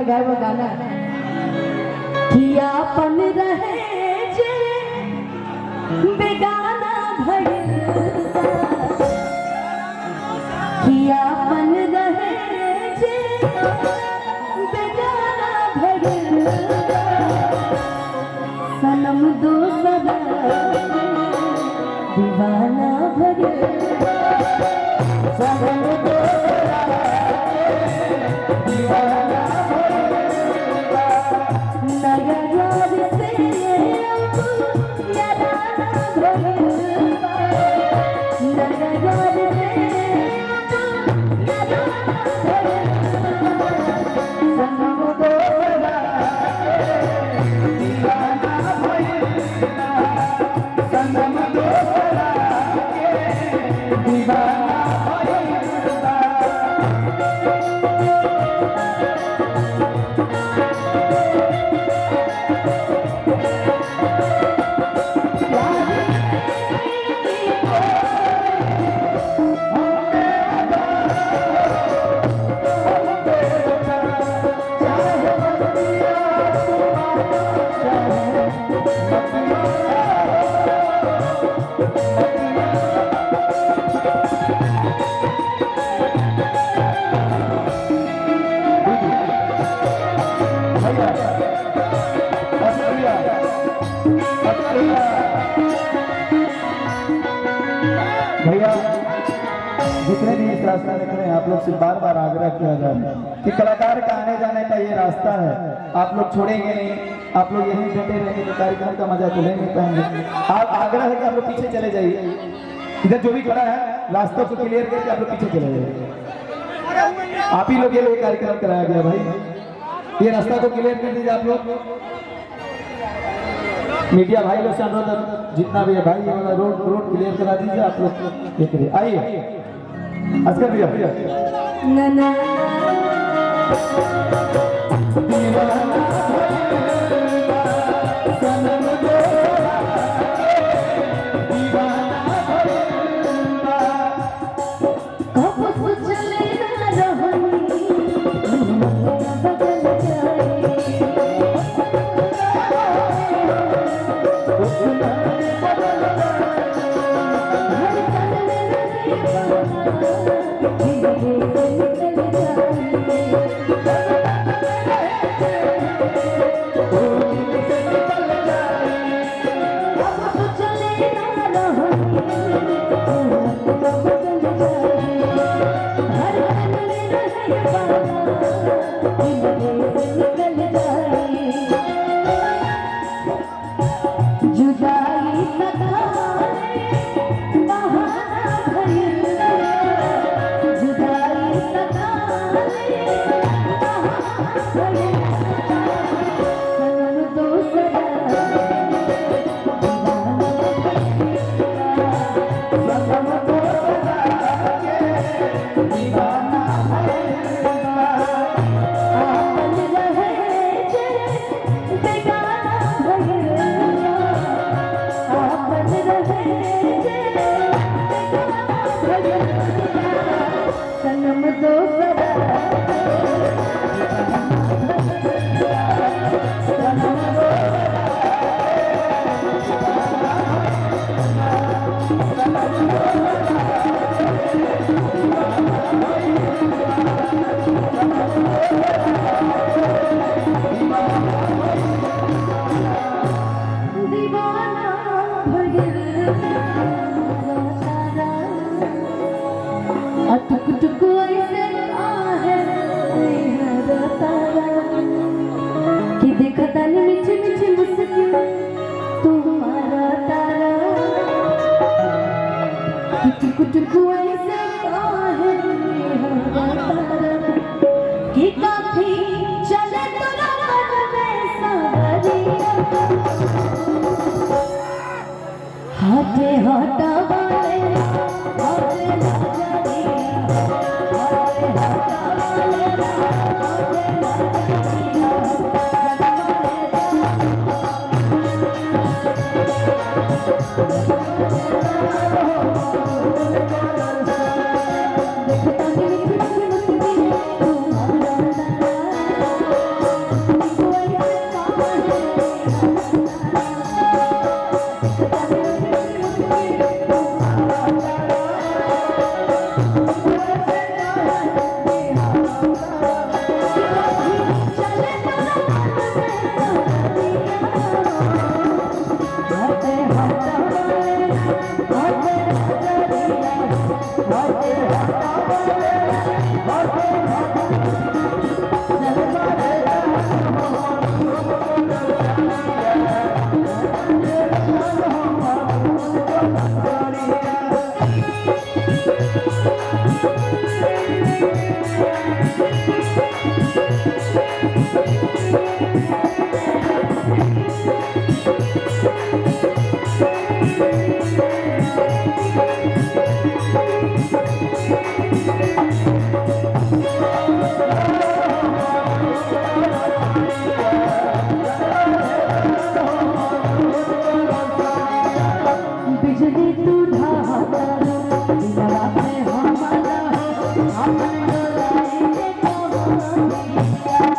के गाय वो गाना कियापन रहे जे बेगाना भइल कियापन रहे जे बेगाना भइल सनम दूसरा दीवाना भइल सनम भैया जितने भी इस रास्ता देख रहे हैं आप लोग से बार बार आग्रह किया जा रहा है कि कलाकार का आने जाने का ये रास्ता है, आप लोग छोड़ेंगे नहीं, आप लोग यहीं बैठे रहेंगे तो कार्यक्रम का मजा तो ले नहीं पाएंगे। आप आग्रह है कि आप लोग पीछे चले जाइए, इधर जो भी खड़ा है रास्तों को क्लियर करके आप लोग पीछे चले जाइए। आप ही लोग ये लोग कार्यक्रम कराया गया भाई, ये रास्ता को क्लियर कर दीजिए। आप लोग मीडिया भाई लोग से अनुरोध जितना भी है भाई ये वाला रोड क्लियर करा दीजिए। आप लोग देख रहे आइए अस्कर भैया हाथे हाथा वाले हाथे राजा दिया हाथे हाथा वाले हाथे राजा दिया मांगिया